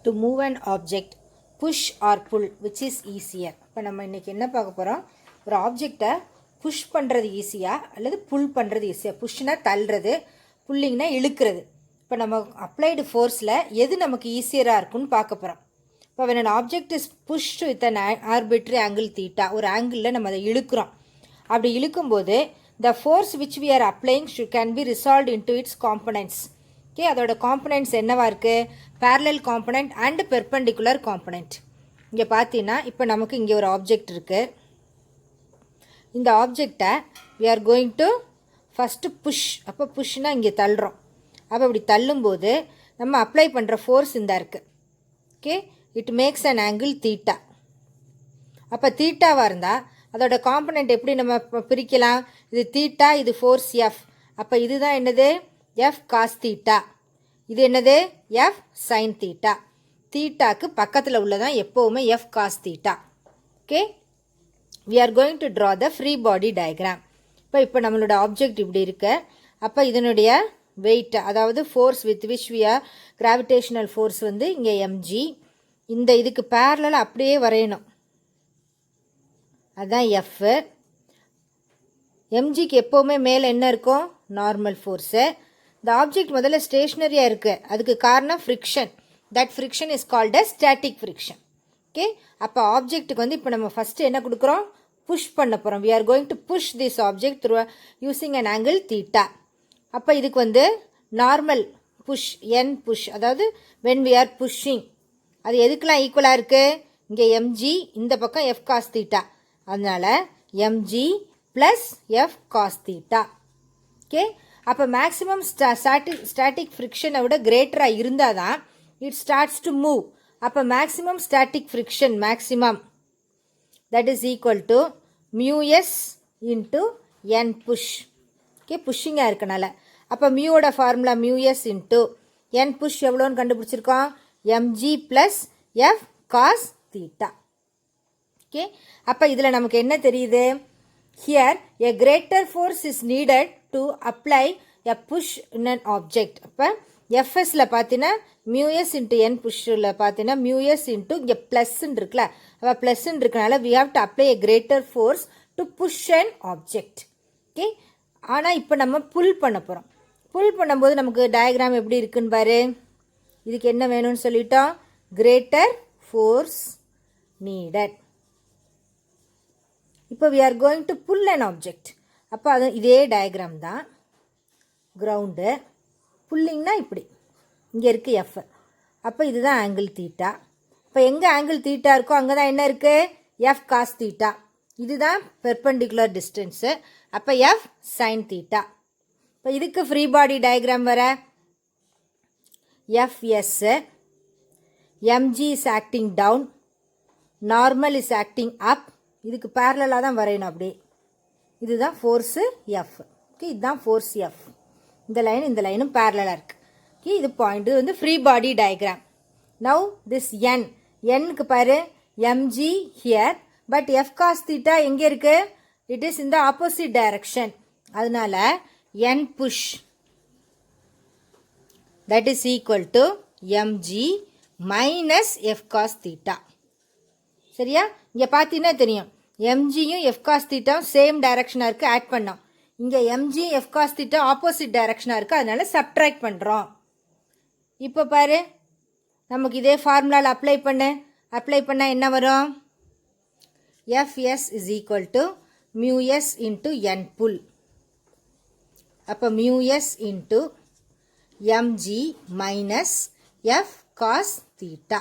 to move an object, push or pull, which is easier. இப்போ நம்ம இன்றைக்கி என்ன பார்க்க போகிறோம், ஒரு ஆப்ஜெக்டை புஷ் பண்ணுறது ஈஸியா அல்லது புல் பண்ணுறது ஈஸியாக. புஷ்னா தள்ளுறது, புல்லிங்னா இழுக்கிறது. இப்போ நம்ம அப்ளைடு ஃபோர்ஸில் எது நமக்கு ஈஸியராக இருக்குன்னு பார்க்க போகிறோம். இப்போ when an object is pushed with an arbitrary angle theta, ஒரு ஆங்கிளில் நம்ம அதை இழுக்கிறோம். அப்படி இழுக்கும்போது the force which we are applying can be resolved into its components. Okay, அதோட காம்பனன்ட்ஸ் என்னவா இருக்குது, parallel component and perpendicular component. இங்கே பார்த்தீங்கன்னா இப்போ நமக்கு இங்கே ஒரு ஆப்ஜெக்ட் இருக்குது. இந்த ஆப்ஜெக்டை we are going to first push. அப்போ புஷ்னால் இங்கே தள்ளுறோம். அப்போ இப்படி தள்ளும்போது நம்ம அப்ளை பண்ணுற ஃபோர்ஸ் இந்த இருக்குது. Okay, it makes an angle theta. அப்போ தீட்டாவாக இருந்தால் அதோட காம்பனண்ட் எப்படி நம்ம பிரிக்கலாம், இது தீட்டா, இது ஃபோர்ஸ் எஃப். அப்போ இதுதான் என்னது, எஃப் காஸ் தீட்டா. இது என்னது, எஃப் சைன் தீட்டா. தீட்டாக்கு பக்கத்தில் உள்ளதான் எப்போவுமே F cos theta. Okay, we are going to draw the free body diagram. இப்போ நம்மளோட ஆப்ஜெக்ட் இப்படி இருக்கு. அப்போ இதனுடைய வெயிட், அதாவது force with which we are gravitational force வந்து இங்கே mg. இந்த இதுக்கு பேரலாக அப்படியே வரையணும், அதுதான் எஃப். எம்ஜிக்கு எப்போவுமே மேலே என்ன இருக்கும், நார்மல் ஃபோர்ஸு. இந்த ஆப்ஜெக்ட் முதல்ல ஸ்டேஷ்னரியாக இருக்குது, அதுக்கு காரணம் friction. That friction is called a static friction. Okay, அப்போ ஆப்ஜெக்ட்டுக்கு வந்து இப்போ நம்ம ஃபஸ்ட்டு என்ன கொடுக்குறோம், புஷ் பண்ண போகிறோம். we are going to push this object through using an angle theta. அப்போ இதுக்கு வந்து நார்மல் புஷ், என் புஷ், அதாவது when we are pushing, அது எதுக்கெலாம் ஈக்குவலாக இருக்குது, இங்கே எம்ஜி, இந்த பக்கம் எஃப் காஸ் தீட்டா. அதனால் MG plus F cos theta. Okay, அப்போ மேக்ஸிமம் ஸ்டாட்டிக் ஃப்ரிக்ஷனை விட கிரேட்டராக இருந்தால் தான் இட் ஸ்டார்ட்ஸ் டு மூவ். அப்போ maximum static friction maximum that is equal to mu s into N push. Okay, புஷ்ஷிங்காக இருக்கனால அப்போ மியூவோட formula mu s into N push எவ்வளோன்னு கண்டுபிடிச்சிருக்கோம், MG plus F cos theta. Okay, அப்போ இதில் நமக்கு என்ன தெரியுது, here a greater force is needed to apply a push in an object. அப்போ எஃப்எஸில் பார்த்தீங்கன்னா மியூஎஸ் இன்ட்டு என் புஷ்ஷில் பார்த்தீங்கன்னா மியூஎஸ் இன்ட்டு இங்கே ப்ளஸ்ன்னு இருக்குல்ல, அப்போ ப்ளஸ்ன்னு இருக்கனால we have to apply a greater force to push an object. Okay, ஆனால் இப்போ நம்ம புல் பண்ண போகிறோம். புல் பண்ணும்போது நமக்கு டயக்ராம் எப்படி இருக்குன்னு பாரு. இதுக்கு என்ன வேணும்னு சொல்லிட்டோம், கிரேட்டர் ஃபோர்ஸ் நீடட். இப்போ we are going to pull an object. அப்போ அது இதே டயக்ராம் தான். கிரவுண்டு புல்லிங்னா இப்படி இங்கே இருக்குது எஃப். அப்போ இதுதான் ஆங்கிள் தீட்டா. இப்போ எங்கே ஆங்கிள் தீட்டா இருக்கோ அங்கே தான் என்ன இருக்குது, எஃப் காஸ் தீட்டா. இதுதான் பெர்பெண்டிகுலர் டிஸ்டன்ஸு. அப்போ எஃப் சைன் தீட்டா. இப்போ இதுக்கு ஃப்ரீ பாடி டயக்ராம் வர FS, mg is acting down, normal is acting up. இதுக்கு பேரலாக தான் வரையணும் அப்படியே. இதுதான் ஃபோர்ஸு எஃப். ஓகே, இதுதான் ஃபோர்ஸ் எஃப். இந்த லைன் இந்த லைனும் பேரலாக இருக்குது. ஓகே, இது பாயிண்ட் வந்து free body diagram. Now this N, என்னுக்கு பாரு mg here, but F cos theta எங்கே இருக்குது, it is in the opposite direction. அதனால N push that is equal to mg minus F cos theta. சரியா, இங்கே பார்த்தீங்கன்னா தெரியும் எம்ஜியும் எஃப் காஸ் தீட்டாவும் சேம் டைரக்ஷனாக இருக்குது, ஆட் பண்ணோம். இங்கே mg F cos theta opposite டைரக்ஷனாக இருக்குது, அதனால சப்ட்ராக்ட் பண்ணுறோம். இப்போ பாரு, நமக்கு இதே ஃபார்முலாவில் அப்ளை பண்ணால் என்ன வரும், FS is equal to mu s into N pull. அப்போ mu s into mg minus F cos theta.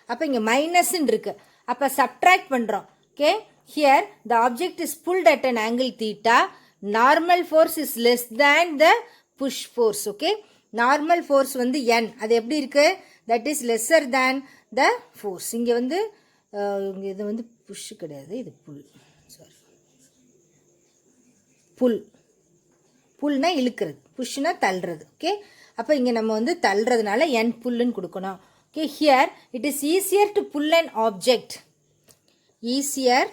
அப்போ இங்கே மைனஸ்ன்னு இருக்குது, அப்போ சப்ட்ராக்ட் பண்ணுறோம். Okay, here the object is pulled at an angle theta, normal force is less than the push force. Okay, normal force வந்து N, அது எப்படி இருக்குது, that is lesser than the force. இங்கே வந்து இது வந்து புஷ் கிடையாது, இது புல். சாரி, புல்னா இழுக்கிறது, புஷ்னா தள்ளுறது. ஓகே, அப்போ இங்கே நம்ம வந்து தள்ளுறதுனால என் புல்லுன்னு கொடுக்கணும். Okay, here it is easier to pull an object. Easier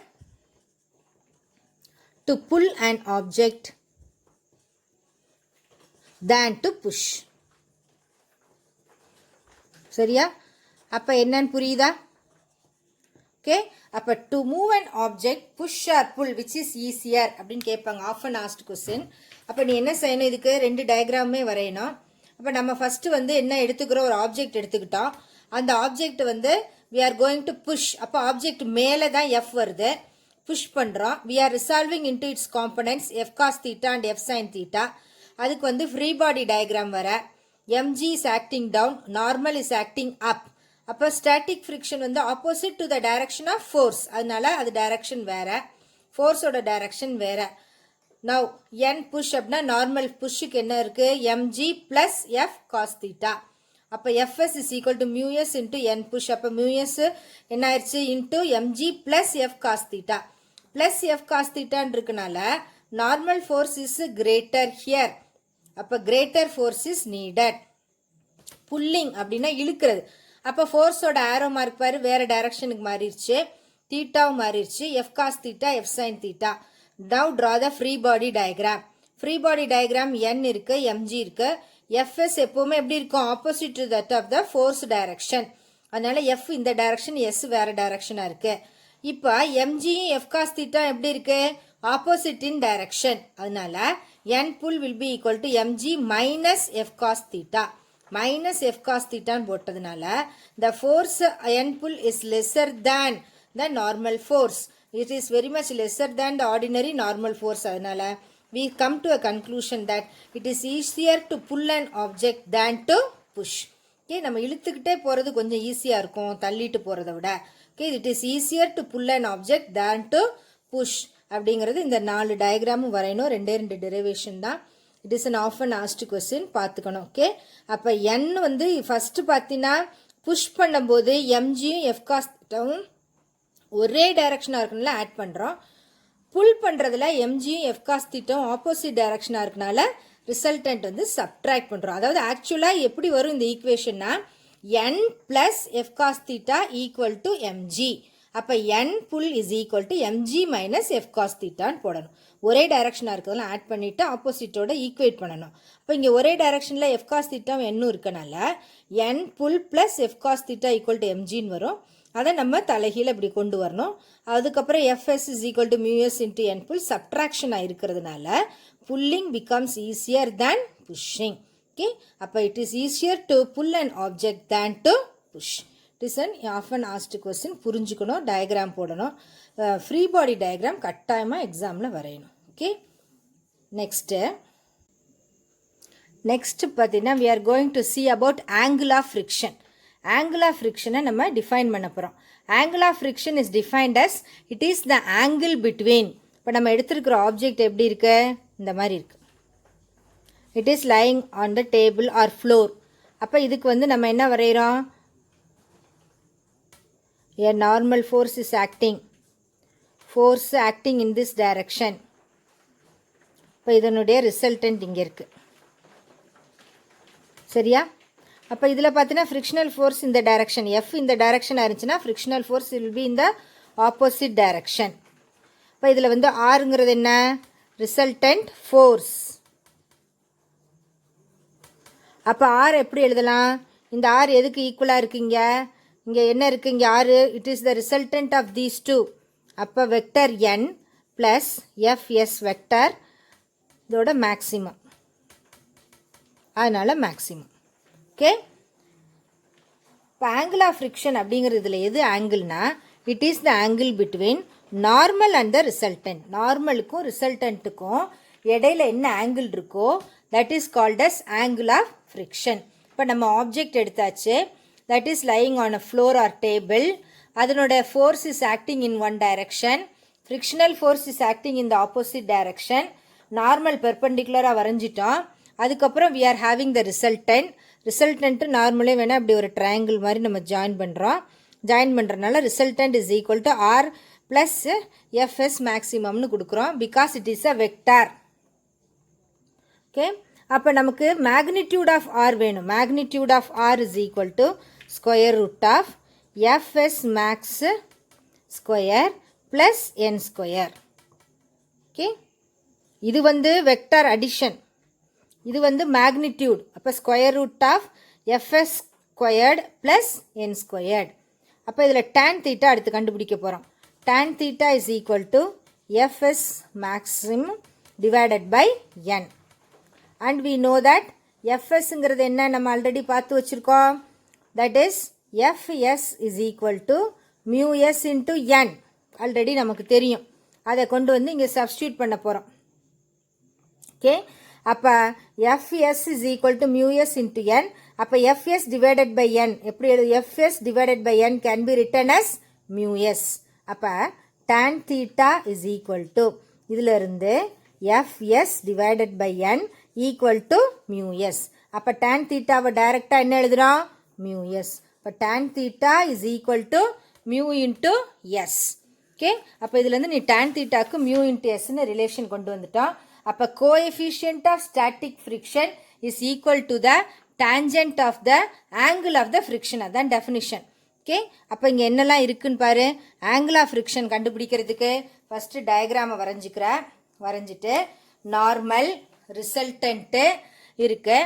to pull an object than to push. சரியா, அப்போ என்னன்னு புரியுதா? ஓகே, அப்போ to move an object push or pull which is easier அப்படின்னு கேட்பாங்க, ஆஃபன் ஆஸ்ட் கொஸ்டின். அப்போ நீ என்ன செய்யணும், இதுக்கு 2 டயக்ராமே வரையணும். அப்போ நம்ம ஃபஸ்ட்டு வந்து என்ன எடுத்துக்கிறோம், ஒரு ஆப்ஜெக்ட் எடுத்துக்கிட்டோம். அந்த ஆப்ஜெக்ட் வந்து we are going to push. அப்போ ஆப்ஜெக்ட் மேலே தான் F வருது, புஷ் பண்ணுறோம். we are resolving into its components F cos theta and F sin theta. அதுக்கு வந்து ஃப்ரீ பாடி டயக்ராம் வர mg is acting down, normal is acting up. அப்போ static friction வந்து opposite to the direction of force, அதனால அது direction வேற, ஃபோர்ஸோட direction வேற. நவ் n புஷ் அப்படின்னா நார்மல் புஷ்ஷுக்கு என்ன இருக்கு, mg plus F cos theta. அப்போ Fs is equal to μs into n push. அப்போ μs என்ன ஆயிடுச்சு, into mg plus F cos theta. plus F cos theta இருக்கனால normal force is greater here. அப்போ greater force is needed. Pulling அப்படின்னா இழுக்கிறது. அப்போ ஃபோர்ஸோட ஆரோ mark பாரு வேற டைரக்ஷனுக்கு மாறிடுச்சு, தீட்டாவும் மாறிடுச்சு. F cos theta F sin theta. now draw the free body diagram. Free body diagram n இருக்கு, mg இருக்கு. Fs எப்பவுமே எப்படி இருக்கும், opposite to that of the force direction, அதனால F இந்த டைரக்ஷன், S வேற டைரக்ஷனா இருக்கு. இப்போ mg F cos theta எப்படி இருக்கு, ஆப்போசிட் இன் டைரக்ஷன், அதனால n pull will be equal to mg minus F cos theta. Minus F cos theta போட்டதுனால the force n pull is lesser than the normal force. It is very much lesser than the ordinary normal force. அதனால we come to a conclusion that it is easier to pull an object than to push. Okay, நம்ம இழுத்துக்கிட்டே போகிறது கொஞ்சம் ஈஸியாக இருக்கும் தள்ளிட்டு போகிறத விட. Okay, it is easier to pull an object than to push அப்படிங்கிறது இந்த 4 டயக்ராமும் வரையணும். 2 டெரிவேஷன் தான். It is an often asked question, பார்த்துக்கணும். ஓகே, அப்போ n வந்து ஃபஸ்ட்டு பார்த்தீங்கன்னா புஷ் பண்ணும்போது mgயும் F cos thetaவும் ஒரே டைரக்ஷனாக இருக்கனால ஆட் பண்ணுறோம். புல் பண்ணுறதுல mgயும் F cos thetaவும் ஆப்போசிட் டைரக்ஷனாக இருக்கனால ரிசல்டன்ட் வந்து சப்ட்ராக்ட் பண்ணுறோம். அதாவது ஆக்சுவலாக எப்படி வரும் இந்த ஈக்குவேஷன்னா n plus F cos theta equal to mg. அப்போ n pull is equal to mg minus F cos thetaன்னு போடணும். ஒரே டைரக்ஷனாக இருக்கிறதெல்லாம் ஆட் பண்ணிவிட்டு ஆப்போசிட்டோட ஈக்குவேட் பண்ணணும். அப்போ இங்கே ஒரே டைரக்ஷனில் F cos theta என்னும் இருக்கனால n pull plus F cos theta equal to mgன்னு வரும். அதை நம்ம தலைகீழ இப்படி கொண்டு வரணும். அதுக்கப்புறம் Fs is equal to μs into n pull சப்ட்ராக்ஷனாக இருக்கிறதுனால pulling becomes easier than pushing. Okay, அப்போ it is easier to pull an object than to push. It is an often asked question. புரிஞ்சுக்கணும், டயக்ராம் போடணும். Free body diagram கட்டாயமாக எக்ஸாமில் வரையணும். Okay, next பார்த்தீங்கன்னா we are going to see about angle of friction. angle of friction நம்ம define பண்ண போகிறோம். angle of friction is defined as it is the angle between. இப்போ நம்ம எடுத்துருக்கிற ஆப்ஜெக்ட் எப்படி இருக்கு, இந்த மாதிரி இருக்கு. it is lying on the table or floor. அப்போ இதுக்கு வந்து நம்ம என்ன வரைகிறோம், a normal force is acting in this direction. இப்போ இதனுடைய ரிசல்டன்ட் இங்கே இருக்கு, சரியா? அப்போ இதில் பார்த்தீங்கன்னா ஃப்ரிக்ஷனல் ஃபோர்ஸ் இந்த டைரக்ஷன், F இந்த டைரக்ஷனாக இருந்துச்சுன்னா ஃப்ரிக்ஷனல் ஃபோர்ஸ் வில் பி இந்த ஆப்போசிட் டைரக்ஷன். இப்போ இதில் வந்து ஆருங்கிறது என்ன, ரிசல்டன்ட் ஃபோர்ஸ். அப்போ ஆர் எப்படி எழுதலாம், இந்த ஆர் எதுக்கு ஈக்குவலாக இருக்குங்க, இங்கே என்ன இருக்குது, இங்கே ஆறு, it is the resultant of these two. அப்போ vector n plus Fs vector இதோட மேக்ஸிமம், அதனால் மேக்ஸிமம். ஓகே, இப்போ ஆங்கிள் ஆஃப் ஃப்ரிக்ஷன் அப்படிங்கிறது இதில் எது ஆங்கிள்னா, it is the angle between normal and the resultant. நார்மலுக்கும் ரிசல்டன்ட்டுக்கும் இடையில என்ன ஆங்கிள் இருக்கோ that is called as angle of friction. இப்போ நம்ம ஆப்ஜெக்ட் எடுத்தாச்சு, that is lying on a floor or table. அதனோட force is acting in one direction, frictional force is acting in the opposite direction. Normal பெர்பெண்டிகுலராக வரைஞ்சிட்டோம். அதுக்கப்புறம் we are having the resultant நார்மலே வேணால் இப்படி ஒரு ட்ரையாங்கிள் மாதிரி நம்ம ஜாயின் பண்ணுறதுனால resultant is equal to R plus FS மேக்ஸிமம்னு கொடுக்குறோம், because it is a vector. Okay, அப்போ நமக்கு மேக்னிடியூட் ஆஃப் ஆர் வேணும். Magnitude of R is equal to square root of FS max square plus N square. Okay, இது வந்து vector addition, இது வந்து magnitude. அப்போ square root of FS squared plus N squared. அப்போ இதில் tan theta அடுத்து கண்டுபிடிக்க போகிறோம். tan theta is equal to fs maximum divided by n. And we know that fsங்கிறது என்ன நம்ம ஆல்ரெடி பார்த்து வச்சுருக்கோம். That is fs is equal to mu s into n. Already நமக்கு தெரியும். அதை கொண்டு வந்து இங்கே சப்ஸ்டியூட் பண்ண போகிறோம். ஓகே, அப்போ fs is equal to mu s into n. அப்போ fs divided by n எப்படி எழுது? fs divided by n can be written as mu s. அப்போ tan theta is equal to இதிலிருந்து fs divided by n equal to mu s. அப்போ tan thetaவை டைரெக்டாக என்ன எழுதுகிறோம்? mu s. அப்போ tan theta is equal to mu into s. ஓகே, அப்போ இதுலேருந்து நீ tan thetaக்கு mu into sன்னு ரிலேஷன் கொண்டு வந்துட்டோம். அப்போ coefficient of static friction is equal to the tangent of the angle of the friction. அதான் டெஃபினிஷன். ஓகே, அப்போ இங்கே என்னெல்லாம் இருக்குன்னு பாரு. ஆங்கிள் ஆஃப் ஃப்ரிக்ஷன் கண்டுபிடிக்கிறதுக்கு ஃபஸ்ட்டு டயக்ராமை வரைஞ்சிட்டு நார்மல் ரிசல்டன்ட்டு இருக்கு.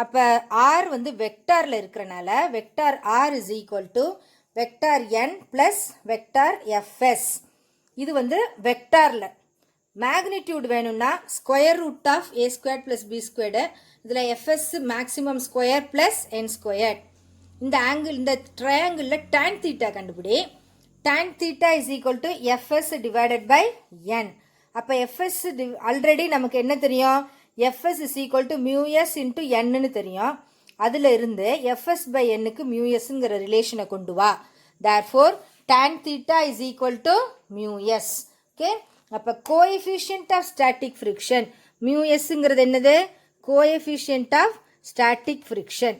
அப்போ ஆர் வந்து வெக்டாரில் இருக்கிறனால vector R is equal to vector N plus vector FS. இது வந்து வெக்டாரில். மேக்னிடியூட் வேணும்னா square root of A square plus B squared. இதில் FS maximum square plus N square. இந்த ஆங்கிள் இந்த ட்ரையாங்கிளில் tan theta கண்டுபிடி. tan theta is equal to FS divided by N. அப்போ எஃப்எஸ் ஆல்ரெடி நமக்கு என்ன தெரியும்? FS is equal to mu S into என்னன்னு தெரியும். அதில் இருந்து எஃப்எஸ் பை என்னுக்கு மியூ எஸ்ங்கிற ரிலேஷனை கொண்டு வா. Therefore tan theta is equal to mu S. Okay, அப்போ coefficient of static friction mu எஸ்ங்கிறது என்னது? Coefficient of static friction.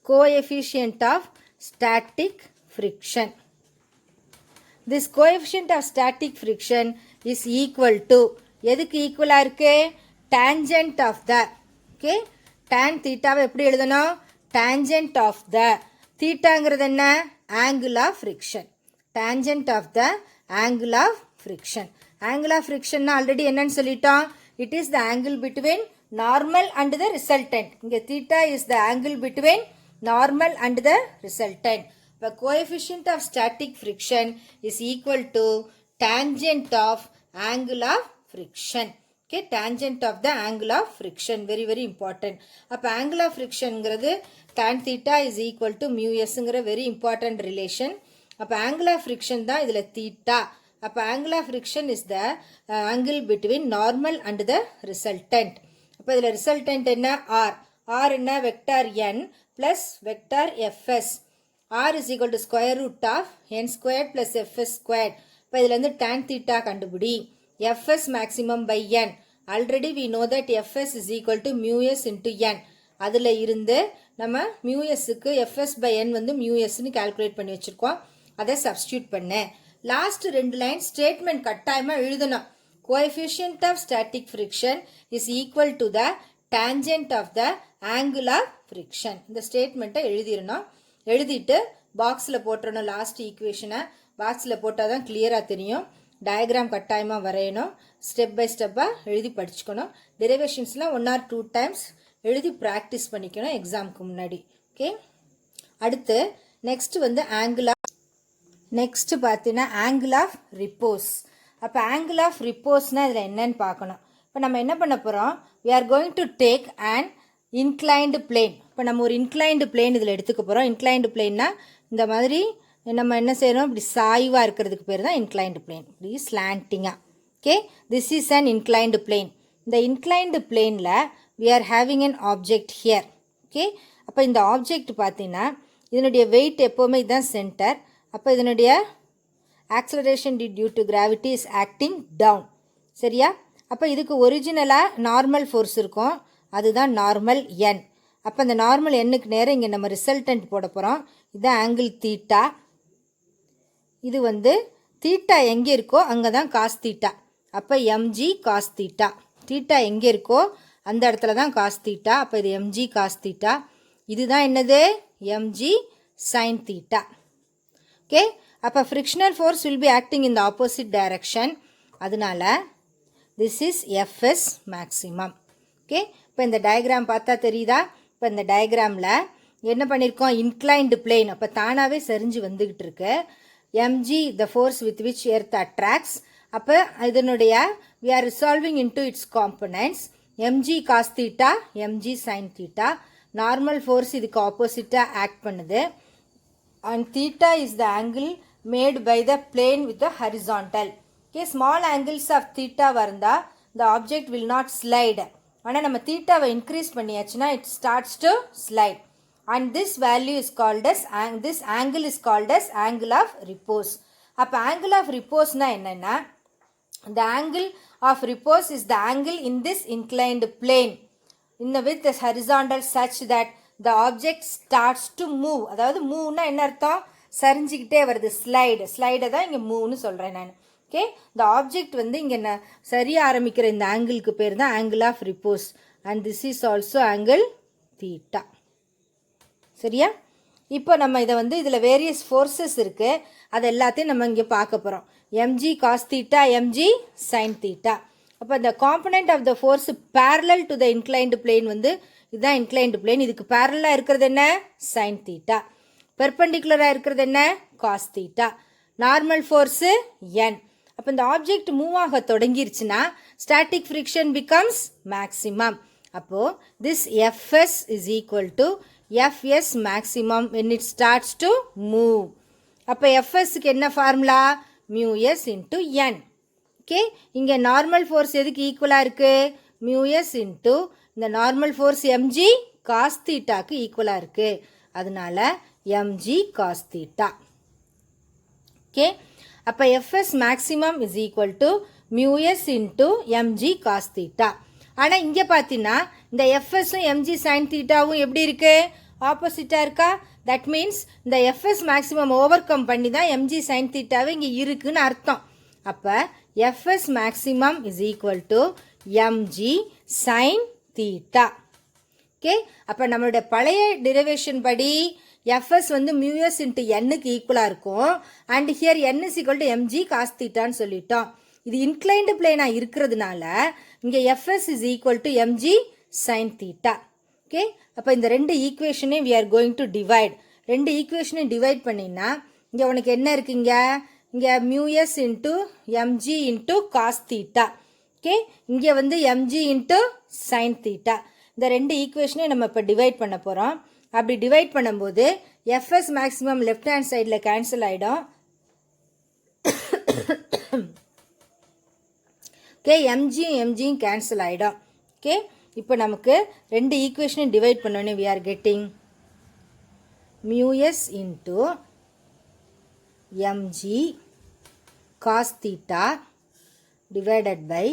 Coefficient of static friction. This coefficient of static friction is equal to எதுக்கு ஈக்குவலாக இருக்கு? tangent of the. Okay, tan thetaவை எப்படி எழுதணும்? tangent of the. தீட்டாங்கிறது என்ன? angle of friction. tangent of the angle of friction. angle of friction already என்னன்னு சொல்லிட்டோம்? it is the angle between normal and the resultant. இங்கே theta is the angle between normal and the resultant. The coefficient of static friction is equal to tangent of angle of friction. Okay, tangent of the angle of friction. Very very important. அப்போ angle of friction ங்கிறது tan theta is equal to mu s ங்கிற very important relation. அப்போ angle of friction தான் இதில் theta. அப்போ angle of friction is the angle between normal and the resultant. அப்போ இதில் resultant என்ன? r. r என்ன? vector n plus vector fs. r is equal to square root of n squared plus fs squared. இப்போ இதில் வந்து tan theta கண்டுபிடி. fs maximum by n. Already we know that fs is equal to mu s into n. அதில் இருந்து நம்ம mu sக்கு fs by n வந்து mu sன்னு calculate பண்ணி வச்சுருக்கோம். அதை substitute பண்ணு. லாஸ்ட் ரெண்டு லைன் ஸ்டேட்மெண்ட் கட்டாயமாக எழுதணும். Coefficient of static friction is equal to the tangent of the angle of friction. இந்த ஸ்டேட்மெண்ட்டை எழுதிடணும். எழுதிட்டு பாக்ஸில் போட்டுறணும். லாஸ்ட் ஈக்குவேஷனை பாக்ஸில் போட்டால் தான் கிளியராக தெரியும். டயக்ராம் கட்டாயமாக வரையணும். ஸ்டெப் பை ஸ்டெப்பாக எழுதி படிச்சுக்கணும். டெரிவேஷன்ஸ்லாம் 1 or 2 times எழுதி ப்ராக்டிஸ் பண்ணிக்கணும் எக்ஸாமுக்கு முன்னாடி. ஓகே, அடுத்து நெக்ஸ்ட் வந்து ஆங்கிள் ஆஃப் நெக்ஸ்ட் பார்த்தீங்கன்னா ஆங்கிள் ஆஃப் ரிப்போஸ். அப்போ ஆங்கிள் ஆஃப் ரிப்போஸ்னால் இதில் என்னன்னு பார்க்கணும். இப்போ நம்ம என்ன பண்ண போகிறோம்? we are going to take an inclined plane. இப்போ நம்ம ஒரு inclined plane இதில் எடுத்துக்க போகிறோம். inclined planeனா இந்த மாதிரி நம்ம என்ன செய்கிறோம்? இப்படி சாய்வாக இருக்கிறதுக்கு பேர் தான் inclined plane. இப்படி ஸ்லாண்டிங்காக. Okay, this is an inclined plane. இந்த inclined planeல we are having an object here. Okay, அப்போ இந்த ஆப்ஜெக்ட் பார்த்தீங்கன்னா இதனுடைய வெயிட் எப்போவுமே இதுதான் சென்டர். அப்போ இதனுடைய acceleration due to gravity is acting down. சரியா? அப்போ இதுக்கு ஒரிஜினலாக நார்மல் ஃபோர்ஸ் இருக்கும். அதுதான் நார்மல் என். அப்போ அந்த நார்மல் எண்ணுக்கு நேரம் இங்கே நம்ம ரிசல்டன்ட் போட போகிறோம். இதுதான் ஆங்கிள் தீட்டா. இது வந்து தீட்டா எங்கே இருக்கோ அங்கே தான் காஸ் தீட்டா. அப்போ எம்ஜி காஸ் தீட்டா. தீட்டா எங்கே இருக்கோ அந்த இடத்துல தான் காஸ் தீட்டா. அப்போ இது எம்ஜி காஸ் தீட்டா. இதுதான் என்னது? Mg sine theta. ஓகே, அப்போ frictional force will be acting in the opposite direction. அதனால this is FS maximum. Okay, இப்போ இந்த டயக்ராம் பார்த்தா தெரியுதா? இப்போ இந்த டயக்ராமில் என்ன பண்ணியிருக்கோம், இன்க்ளைன்டு பிளேன், அப்போ தானாகவே சரிஞ்சு வந்துக்கிட்டு இருக்கு. mg the force with which earth attracts, அப்போ இதனுடைய we are resolving into its components. mg cos theta, mg sin theta. Normal force இதுக்கு ஆப்போசிட்டாக ஆக்ட் பண்ணுது. and theta is the angle made by the plane with the horizontal. Okay, small angles of theta வரந்தா the object will not slide. ஆனால் நம்ம தீட்டாவை increase பண்ணியாச்சுன்னா it starts to slide. And this value is called as, this angle is called as angle of repose. அப்போ angle of repose na என்னன்னா, the angle of repose is the angle in this inclined plane in the with the horizontal such that the object starts to move. அதாவது மூவ்னா என்ன அர்த்தம், சரிஞ்சிக்கிட்டே வருது, ஸ்லைடை தான் இங்கே மூவ்னு சொல்கிறேன் நான். ஓகே, இந்த ஆப்ஜெக்ட் வந்து இங்கே சரிய ஆரம்பிக்கிற இந்த ஆங்கிளுக்கு பேர் தான் angle of repose. And this is also angle theta. சரியா? இப்போ நம்ம இதை வந்து இதில் வேரியஸ் ஃபோர்ஸஸ் இருக்குது, அது எல்லாத்தையும் நம்ம இங்கே பார்க்க போகிறோம். mg cos theta, mg sin theta. அப்போ இந்த component of the force parallel to the inclined plane வந்து இதுதான் இன்க்ளைன்டு பிளேன். இதுக்கு பேரலாக இருக்கிறது என்ன, sin theta. பெர்பெண்டிகுலராக இருக்கிறது என்ன, cos theta. Normal force n. அப்போ இந்த ஆப்ஜெக்ட் மூவ் ஆக தொடங்கிருச்சுன்னா ஸ்டாட்டிக் ஃப்ரிக்ஷன் பிகம்ஸ் மேக்ஸிமம். அப்போது this fs is equal to fs maximum when it starts to move. அப்போ fsக்கு என்ன formula, μs into n. Okay, இங்கே நார்மல் ஃபோர்ஸ் எதுக்கு ஈக்குவலாக இருக்குது, μs into இந்த நார்மல் ஃபோர்ஸ் mg cos thetaக்கு ஈக்குவலாக இருக்குது, அதனால mg cos theta. ஓகே, அப்போ fs maximum is equal to μs into mg cos theta. ஆனால் இங்கே பார்த்தீங்கன்னா இந்த fsம் mg sin thetaவும் எப்படி இருக்கு, ஆப்போசிட்டாக இருக்கா. தட் மீன்ஸ் இந்த fs maximum ஓவர் கம் பண்ணி தான் mg sin thetaவே இங்கே இருக்குன்னு அர்த்தம். அப்போ fs maximum is equal to mg sin theta. Okay, அப்போ நம்மளுடைய பழைய டெரிவேஷன் படி fs வந்து μs into nக்கு ஈக்குவலாக இருக்கும். And here n is equal to mg cos thetaன்னு சொல்லிட்டோம். இது இன்க்ளைன்டு பிளேனாக இருக்கிறதுனால இங்கே fs is equal to mg sin theta. Okay, அப்போ இந்த ரெண்டு ஈக்குவேஷனையும் we are going to divide. ரெண்டு ஈக்குவேஷனையும் டிவைட் பண்ணினா இங்கே உனக்கு என்ன இருக்குங்க, இங்கே μs into mg into cos theta. Okay, இங்கே வந்து mg into sin theta. இந்த ரெண்டு ஈக்குவேஷனையும் நம்ம இப்போ டிவைட் பண்ண போகிறோம். அப்படி டிவைட் பண்ணும்போது fs மேக்ஸிமம் லெஃப்ட் ஹேண்ட் சைடில் கேன்சல் ஆகிடும். ஓகே, mgயும் கேன்சல் ஆகிடும். ஓகே, இப்போ நமக்கு ரெண்டு ஈக்குவேஷனையும் டிவைட் பண்ணோன்னே we are getting μs into mg cos theta divided by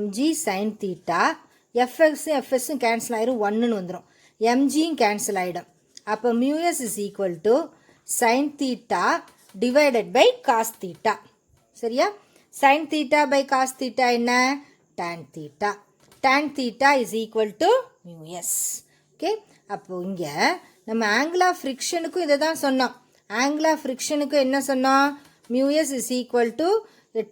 mg sin theta. fsம் கேன்சல் ஆகிடும், 1ன்னு வந்துடும். mgயும் கேன்சல் ஆகிடும். அப்போ μs is equal to sin theta divided by cos theta. சரியா? sin theta by cos theta என்ன, tan theta. tan theta is equal to μs. Okay, அப்போ இங்கே நம்ம ஆங்கிள் ஆஃப் ஃப்ரிக்ஷனுக்கும் இதை தான் சொன்னோம். ஆங்கிள் ஆஃப் ஃப்ரிக்ஷனுக்கும் என்ன சொன்னோம், μs is equal to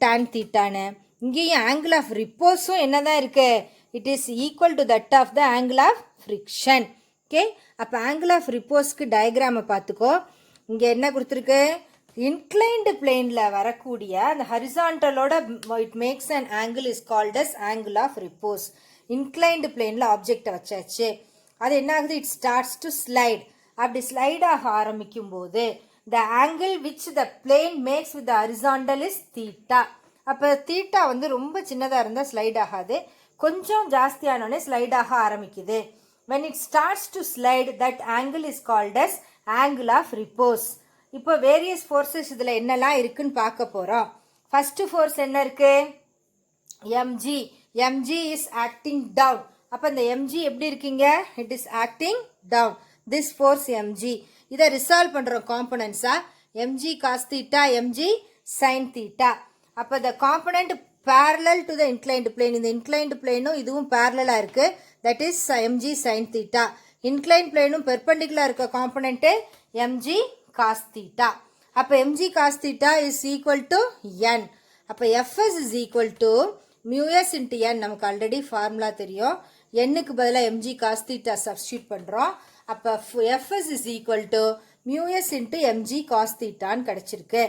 tan thetaன்னு. இங்கேயும் ஆங்கிள் ஆஃப் ரிப்போஸும் என்ன தான் இருக்கு, it is equal to that of the angle of friction. Okay, அப்போ ஆங்கிள் ஆஃப் ரிப்போஸ்க்கு டயக்ராமை பார்த்துக்கோ. இங்கே என்ன கொடுத்துருக்கு, இன்க்ளைன்டு பிளேனில் வரக்கூடிய அந்த ஹரிசான்டலோட it makes an angle is called as angle of repose. Inclined பிளேனில் ஆப்ஜெக்டை வச்சாச்சு, அது என்ன ஆகுது, இட் ஸ்டார்ட்ஸ் டு ஸ்லைட். அப்படி ஸ்லைடாக ஆரம்பிக்கும் போது the angle which the plane makes with the horizontal is theta. அப்போ தீட்டா வந்து ரொம்ப சின்னதாக இருந்தால் ஸ்லைட் ஆகாது, கொஞ்சம் ஜாஸ்தியானோடனே ஸ்லைடாக ஆரம்பிக்குது. when it starts to slide that angle is called as angle of repose. இப்போ வேரியஸ் ஃபோர்ஸஸ் இதில் என்னெல்லாம் இருக்குன்னு பார்க்க போகிறோம். ஃபஸ்ட்டு ஃபோர்ஸ் என்ன இருக்கு, mg. mg is acting down. அப்போ இந்த mg எப்படி இருக்கீங்க, it is acting down. This force mg. இதை ரிசால்வ் பண்ணுறோம் காம்பனன்ஸாக, mg cos theta, mg sin theta. அப்போ the component parallel to the inclined plane. இந்த inclined planeம் இதுவும் parallel-ஆ இருக்கு, that is mg sin theta. inclined planeம் perpendicular இருக்க component mg cos theta. அப்போ mg cos theta is equal to n. அப்போ fs is equal to μs into n. நமக்கு already formula தெரியும், nக்கு பதிலாக mg cos theta சப்ஸ்டியூட் பண்ணுறோம். அப்போ FS is equal to mu s into mg cos தீட்டான்னு கிடச்சிருக்கு.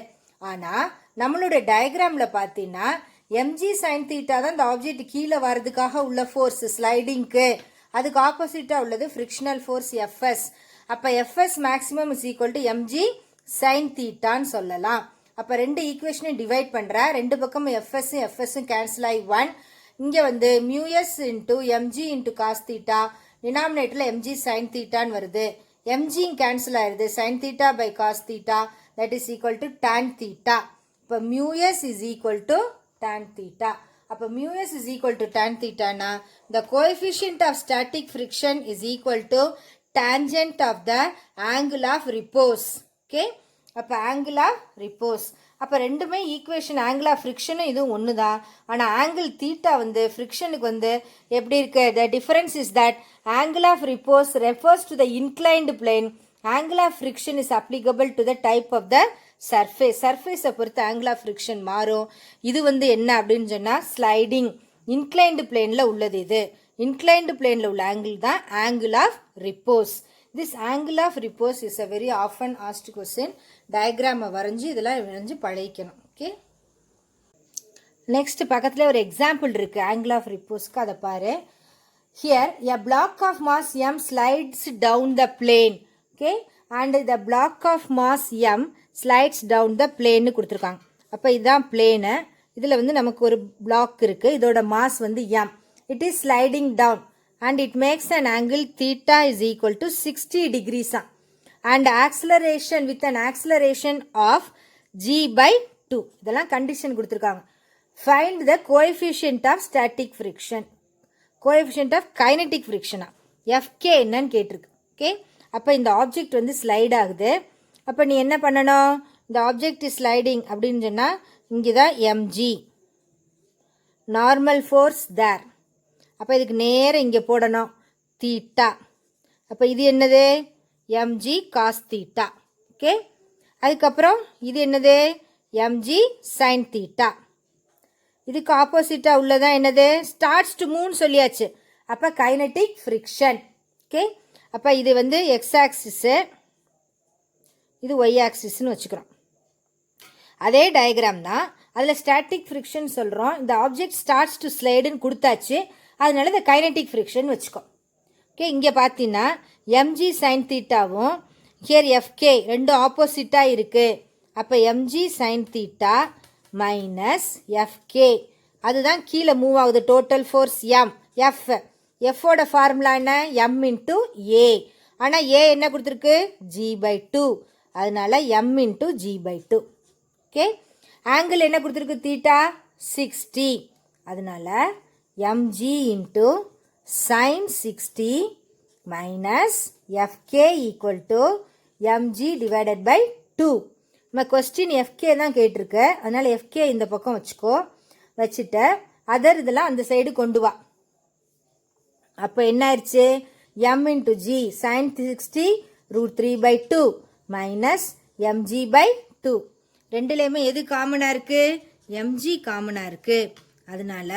ஆனால் நம்மளோட டயக்ராமில் பார்த்தீங்கன்னா எம்ஜி சைன் தீட்டா தான் இந்த ஆப்ஜெக்ட் கீழே வர்றதுக்காக உள்ள ஃபோர்ஸ் ஸ்லைடிங்க்கு, அதுக்கு ஆப்போசிட்டாக உள்ளது ஃப்ரிக்ஷனல் ஃபோர்ஸ் எஃப்எஸ். அப்போ FS maximum is equal to mg sine தீட்டான்னு சொல்லலாம். அப்போ ரெண்டு ஈக்குவேஷனையும் டிவைட் பண்ணுறேன், ரெண்டு பக்கமும் எஃப்எஸ்ஸும் கேன்சல் ஆகி 1. இங்கே வந்து mu s into mg into cos theta, டினாமினேட்டரில் எம்ஜி சைன் தீட்டான்னு வருது, எம்ஜியும் கேன்சல் ஆயிடுது, sine theta by cos theta that is equal to tan theta. இப்போ mu s is equal to tan theta. அப்போ mu s is equal to tan தீட்டானா the coefficient of static friction is equal to tangent of the angle of repose. Okay, அப்போ angle of repose. அப்போ ரெண்டுமே equation angle of ஃப்ரிக்ஷனும் இதுவும் ஒன்று தான். ஆனால் angle theta வந்து ஃப்ரிக்ஷனுக்கு வந்து எப்படி இருக்கு? The difference is that angle of repose refers to the inclined plane, angle of friction is applicable to the type of the surface. சர்ஃபேஸை பொறுத்து ஆங்கிள் ஆஃப் ஃப்ரிக்ஷன் மாறும். இது வந்து என்ன அப்படின்னு சொன்னால் ஸ்லைடிங் இன்க்ளைன்டு பிளேனில் உள்ளது. இது இன்க்ளைன்டு பிளேனில் உள்ள ஆங்கிள் தான் angle of repose. This angle of repose is a very often asked question. Diagram வரைஞ்சி இதெல்லாம் வரைஞ்சி பழகிக்கணும். ஓகே, நெக்ஸ்ட் பக்கத்தில் ஒரு எக்ஸாம்பிள் இருக்கு angle of reposeக்கு, அதை பாரு. Here a block of mass m slides down the plane. Okay, and the block of mass m slides down the plane கொடுத்துருக்காங்க. அப்போ இதுதான் பிளேனு. இதில் வந்து நமக்கு ஒரு பிளாக் இருக்கு, இதோட மாஸ் வந்து m. It is sliding down and it makes an angle theta is equal to 60 degrees and acceleration with an acceleration of g by 2. இதெல்லாம் கண்டிஷன் கொடுத்துருக்காங்க. Find the coefficient of static friction, coefficient of kinetic friction, fk என்னன்னு கேட்டிருக்கு. Okay, அப்போ இந்த object வந்து slide ஆகுது. அப்போ நீ என்ன பண்ணணும்? இந்த ஆப்ஜெக்ட் ஸ்லைடிங் அப்படின்னு சொன்னால் இங்கே தான் mg நார்மல் ஃபோர்ஸ் தேர். அப்போ இதுக்கு நேரம் இங்கே போடணும் தீட்டா. அப்போ இது என்னது? MG cos theta. ஓகே, அதுக்கப்புறம் இது என்னது? Mg sine theta. இதுக்கு ஆப்போசிட்டாக உள்ளதான் என்னது? ஸ்டார்ட்ஸ் டு மூவ் சொல்லியாச்சு. அப்போ கைனட்டிக் ஃப்ரிக்ஷன். ஓகே, அப்போ இது வந்து எக்ஸ் ஆக்சிஸு, இது ஒய் ஆக்சிஸ்ன்னு வச்சுக்கிறோம். அதே டயக்ராம் தான், அதில் ஸ்டாட்டிக் ஃப்ரிக்ஷன் சொல்கிறோம். இந்த ஆப்ஜெக்ட் ஸ்டார்ட்ஸ் டு ஸ்லைடுன்னு கொடுத்தாச்சு, அதனால இந்த கைனட்டிக் ஃப்ரிக்ஷன் வச்சுக்கோ. ஓகே, இங்கே பார்த்தீங்கன்னா எம்ஜி சைன் தீட்டாவும் ஹியர் எஃப்கே ரெண்டும் ஆப்போசிட்டாக இருக்குது. அப்போ MG sine theta minus FK, அதுதான் கீழே மூவ் ஆகுது. Total force M. எஃப்போட ஃபார்முலா என்ன? M into A. ஆனால் ஏ என்ன கொடுத்துருக்கு? ஜி பை 2, அதனால M into G by 2. Okay, angle என்ன கொடுத்துருக்கு? தீட்டா 60, அதனால mg into sin 60 minus fk equal to mg divided by 2. நம்ம கொஸ்டின் fk தான் கேட்டிருக்கு, அதனால் fk இந்த பக்கம் வச்சுக்கோ. வச்சுட்டு அதர் இதெல்லாம் அந்த சைடு கொண்டு வா. அப்போ என்ன ஆயிடுச்சு? m into g sin 60 root 3 by 2 minus mg by 2. ரெண்டுலேயுமே எது காமனாக இருக்குது? mg காமனாக இருக்குது. அதனால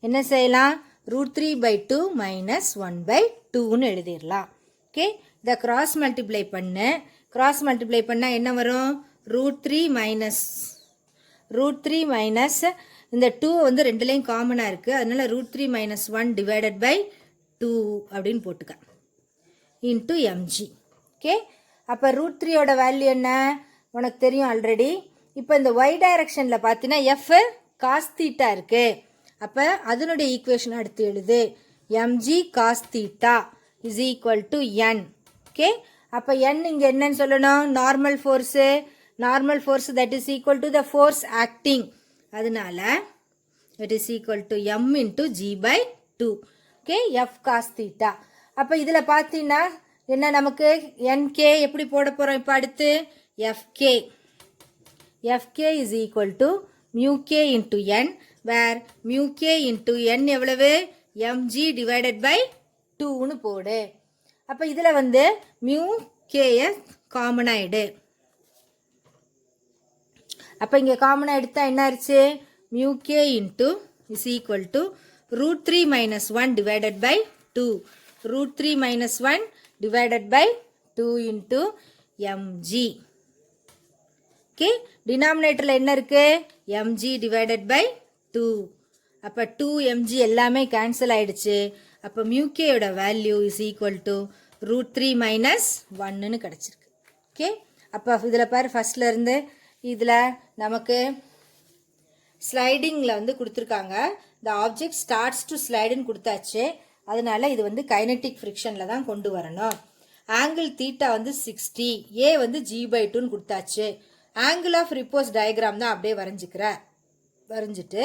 என்ன செய்யலாம்? √3 by 2 minus 1 by 2ன்னு எழுதிடலாம். ஓகே, இதை கிராஸ் மல்டிப்ளை பண்ணு. கிராஸ் மல்டிப்ளை பண்ணால் என்ன வரும்? √3 மைனஸ் இந்த 2 வந்து ரெண்டுலேயும் காமனாக இருக்குது, அதனால √3 minus 1 divided by 2 அப்படின்னு போட்டுக்க இன்ட்டு எம்ஜி. ஓகே, அப்போ √3யோட வேல்யூ என்ன உனக்கு தெரியும் ஆல்ரெடி. இப்போ இந்த ஒய் டைரக்ஷனில் பார்த்தீங்கன்னா எஃப் காஸ் தீட்டா இருக்குது. அப்போ அதனுடைய ஈக்குவேஷன் அடுத்து எழுது. MG cos theta is equal to N. Okay, அப்போ என் இங்கே என்னன்னு சொல்லணும்? Normal force. Normal force that is equal to the force acting, அதனால it is equal to M into G by 2. Okay, F cos theta. அப்போ இதில் பார்த்தீங்கன்னா என்ன நமக்கு? என்கே எப்படி போட போகிறோம்? இப்போ அடுத்து FK. FK is equal to mu K into N, where mu K into N எவ்வளவு? எம்ஜி டிவைடட் பை 2ன்னு போடு. அப்போ இதில் வந்து மியூ கேயை காமனாக எடு. அப்போ இங்கே காமனாக எடுத்தால் என்ன ஆயிடுச்சு? Mu K into is equal to √3 minus 1 divided by 2. root 3 minus 1 divided by 2 into mg. Okay, denominatorல என்ன இருக்கு? mg divided by 2. அப்ப 2 mg எல்லாமே கேன்சல் ஆயிடுச்சு. அப்ப mu k யோட value is equal to root 3 minus 1ன்னு கிடைச்சிருக்கு. ஓகே, அப்போ இதில் பாரு ஃபர்ஸ்ட்ல இருந்து இதில் நமக்கு ஸ்லைடிங்கில் வந்து கொடுத்துருக்காங்க. the object starts to slideன்னு கொடுத்தாச்சு. அதனால இது வந்து கைனட்டிக் ஃப்ரிக்ஷனில் தான் கொண்டு வரணும். ஆங்கிள் தீட்டா வந்து 60, ஏ வந்து g/2ன்னு கொடுத்தாச்சு. ஆங்கிள் ஆஃப் ரிப்போஸ் டயக்ராம் தான் அப்படியே வரைஞ்சிட்டு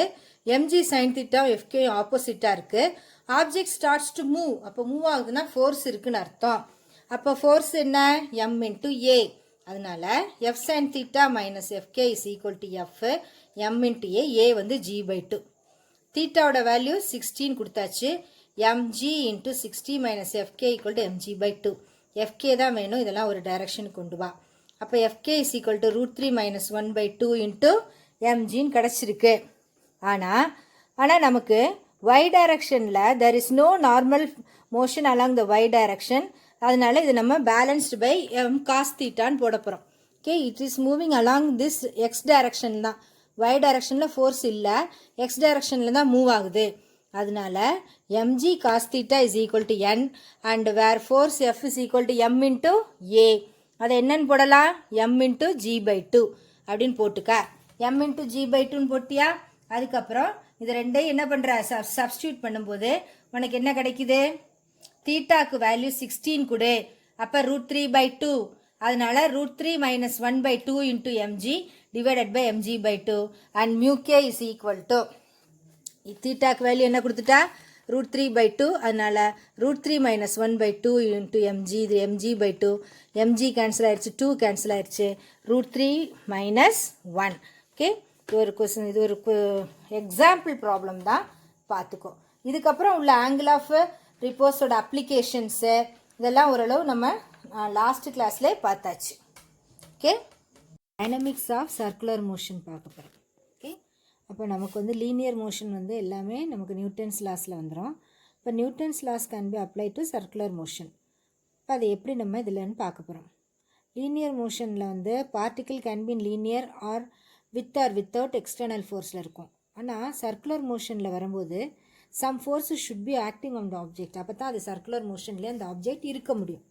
mg sin theta fk ஆப்போசிட்டாக இருக்குது. ஆப்ஜெக்ட் ஸ்டார்ட்ஸ் டு மூவ், அப்போ மூவ் ஆகுதுன்னா ஃபோர்ஸ் இருக்குன்னு அர்த்தம். அப்போ ஃபோர்ஸ் என்ன? m into a. அதனால f sin theta minus fk is equal to f m into a. a வந்து g/2. தீட்டாவோட வேல்யூ 16 கொடுத்தாச்சு. mg into 60 minus fk equal to mg/2. fk தான் வேணும், இதெல்லாம் ஒரு டைரக்ஷனுக்கு கொண்டு வா. அப்போ fk is equal to root 3 minus 1/2 into mgன்னு கிடச்சிருக்கு. ஆனால் நமக்கு y டைரக்ஷனில் there is no normal motion along the y direction. அதனால இது நம்ம பேலன்ஸ்டு பை m cos தீட்டான்னு போட போகிறோம். Okay, it is moving along this X direction தான். y டைரக்ஷனில் ஃபோர்ஸ் இல்லை, எக்ஸ் டைரக்ஷனில் தான் மூவ் ஆகுது. அதனால mg cos theta is equal to n and where force F is equal to m into a. அதை என்னன்னு போடலாம்? m into g/2 அப்படின்னு போட்டுக்க. m into g/2ன்னு போட்டியா? அதுக்கப்புறம் இது ரெண்டையும் என்ன பண்ணுற? சப்ஸ்டியூட் பண்ணும்போது உனக்கு என்ன கிடைக்குது? தீட்டாக்கு வேல்யூ 16 கொடு. அப்போ √3/2. அதனால √3 minus 1/2 into mg divided by mg/2 and mu k is equal to தீட்டாக்கு வேல்யூ என்ன கொடுத்துட்டா? √3/2. அதனால √3 minus 1/2 into mg, இது mg/2. mg கேன்சல் ஆயிடுச்சு, 2 கேன்சல் ஆயிடுச்சு. √3 minus 1. ஓகே, இது ஒரு கொஸ்டின், இது ஒரு எக்ஸாம்பிள் ப்ராப்ளம் தான், பார்த்துக்கோ. இதுக்கப்புறம் உள்ள ஆங்கிள் ஆஃப் ரிப்போஸோட அப்ளிகேஷன்ஸு இதெல்லாம் ஓரளவு நம்ம லாஸ்ட் கிளாஸ்லேயே பார்த்தாச்சு. Okay, dynamics of circular motion பார்க்க போகிறோம். ஓகே, அப்போ நமக்கு வந்து லீனியர் மோஷன் வந்து எல்லாமே நமக்கு நியூட்டன்ஸ் லாஸில் வந்துடும். இப்போ Newton's loss can be apply to circular motion. இப்போ அதை எப்படி நம்ம இதில்னு பார்க்க போகிறோம். லீனியர் மோஷனில் வந்து particle can be linear or with or without external ஃபோர்ஸில் இருக்கும். ஆனால் சர்க்குலர் மோஷனில் வரும்போது some force should be acting on the object. அப்போ தான் அது சர்க்குலர் மோஷன்லேயே அந்த ஆப்ஜெக்ட் இருக்க முடியும்.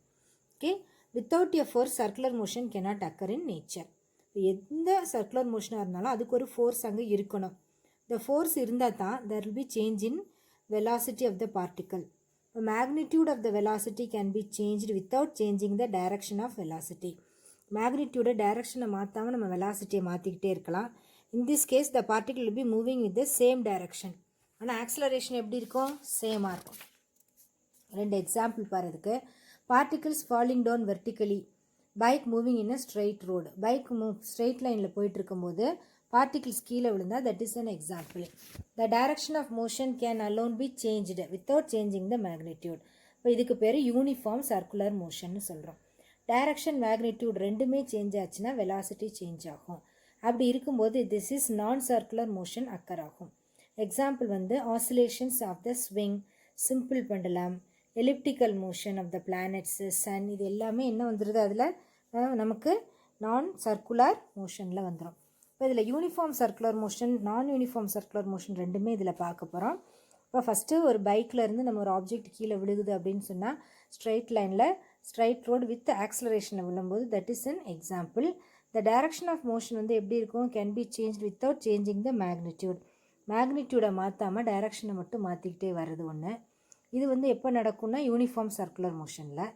Okay, without a force circular motion cannot occur in nature. எந்த சர்க்குலர் மோஷனாக இருந்தாலும் அதுக்கு ஒரு ஃபோர்ஸ் அங்கே இருக்கணும். இந்த ஃபோர்ஸ் இருந்தால் தான் there will be change in velocity of the particle. The magnitude of the velocity can be changed without changing the direction of velocity. மேக்னிடியூட டைரக்ஷனை மாற்றாமல் நம்ம வெலாசிட்டியை மாற்றிக்கிட்டே இருக்கலாம். In this case the particle will be moving with the same direction. ஆனால் acceleration எப்படி இருக்கும்? சேமாக இருக்கும். ரெண்டு எக்ஸாம்பிள் பாருதுக்கு. Particles falling down vertically, bike moving in a straight road. Bike straight லைனில் போயிட்டு இருக்கும்போது பார்ட்டிகிள்ஸ் கீழே விழுந்தால் that is an example. The direction of motion can alone be changed without changing the magnitude. இப்போ இதுக்கு பேர் யூனிஃபார்ம் சர்க்குலர் மோஷன்னு சொல்கிறோம். டைரக்ஷன் மேக்னிடியூட் ரெண்டுமே சேஞ்ச் ஆச்சுன்னா வெலாசிட்டி சேஞ்ச் ஆகும். அப்படி இருக்கும்போது this is non circular motion occur ஆகும். எக்ஸாம்பிள் வந்து oscillations of the swing, simple pendulum, elliptical motion of the planets, sun, இது எல்லாமே என்ன வந்துடுது? அதில் நமக்கு நான் சர்க்குலர் மோஷனில் வந்துடும். இப்போ இதில் uniform circular motion, non uniform circular motion ரெண்டுமே இதில் பார்க்க போகிறோம். இப்போ ஃபஸ்ட்டு ஒரு பைக்கில் இருந்து நம்ம ஒரு ஆப்ஜெக்ட் கீழே விழுகுது அப்படின்னு சொன்னால் ஸ்ட்ரைட் லைனில் ஸ்ட்ரைட் ரோடு வித் ஆக்சலரேஷனில் விழும்போது that is an example. The direction of motion வந்து எப்படி இருக்கும்? Can be change without changing the magnitude. மேக்னிடியூடை மாற்றாமல் டைரக்ஷனை மட்டும் மாற்றிக்கிட்டே வர்றது ஒன்று. இது வந்து எப்போ நடக்கும்னா யூனிஃபார்ம் சர்க்குலர் மோஷனில்.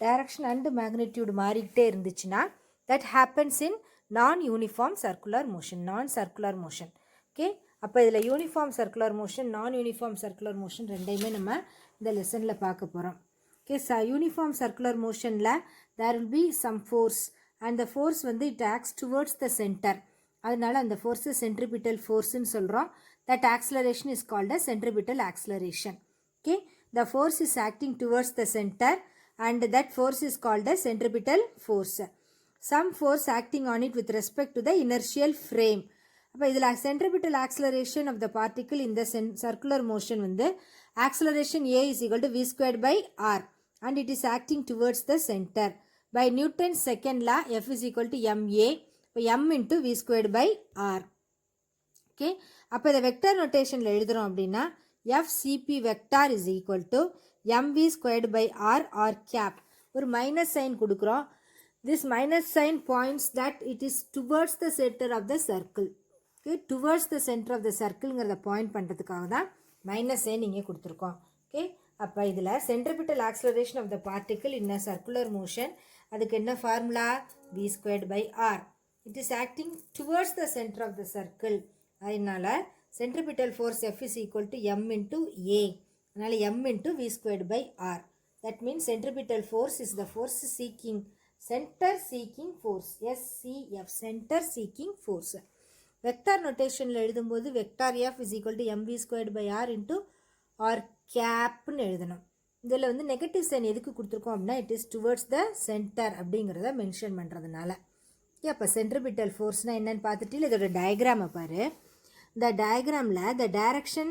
டைரக்ஷன் அண்டு மேக்னிடியூட் மாறிக்கிட்டே இருந்துச்சுன்னா that happens in non uniform circular motion, non circular motion. Okay, அப்போ இதில் uniform circular motion, non uniform circular motion ரெண்டையுமே நம்ம இந்த லெசனில் பார்க்க போகிறோம். ஓகே, யூனிஃபார்ம் சர்க்குலர் மோஷனில் there will be some force and the force வந்து it acts towards the centre. அதனால அந்த ஃபோர்ஸு சென்ட்ரிபிட்டல் ஃபோர்ஸ்ன்னு சொல்கிறோம். That acceleration is called a centripetal acceleration. Okay, the force is acting towards the center and that force is called a centripetal force. Some force acting on it with respect to the inertial frame. அப்போ இதில் centripetal acceleration of the particle in the circular motion வந்து acceleration A is equal to v squared by r and it is acting towards the center. By Newton's second law, F is equal to ma, m into v squared by r. Okay, அப்போ இதை vector நோட்டேஷனில் எழுதுகிறோம் அப்படின்னா FCP vector is equal to mv squared by r cap. ஒரு minus sign கொடுக்குறோம். This minus sign points that it is towards the center of the circle. Okay, towards the center of the circleங்கிறத point பண்ணுறதுக்காக தான் minus sign இங்கே கொடுத்துருக்கோம். Okay, அப்போ இதில் centripetal acceleration of the particle in a circular motion, அதுக்கு என்ன formula? v squared by r. It is acting towards the center of the circle. அதனால centripetal force F is equal to m into a. அதனால m into v squared by r. That means centripetal force is the force seeking, center seeking force, SCF, center seeking force. Vector நோட்டேஷனில் எழுதும்போது vector F is equal to mv squared by r into r capன்னு எழுதணும். இதில் வந்து negative sign எதுக்கு கொடுத்துருக்கோம் அப்படின்னா it is towards the centre அப்படிங்கிறத mention பண்ணுறதுனால. அப்போ சென்ட்ரிபிட்டல் ஃபோர்ஸ்னால் என்னென்னு பார்த்துட்டு இதோட டயக்ராமை பாரு. இந்த டயக்ராமில் the direction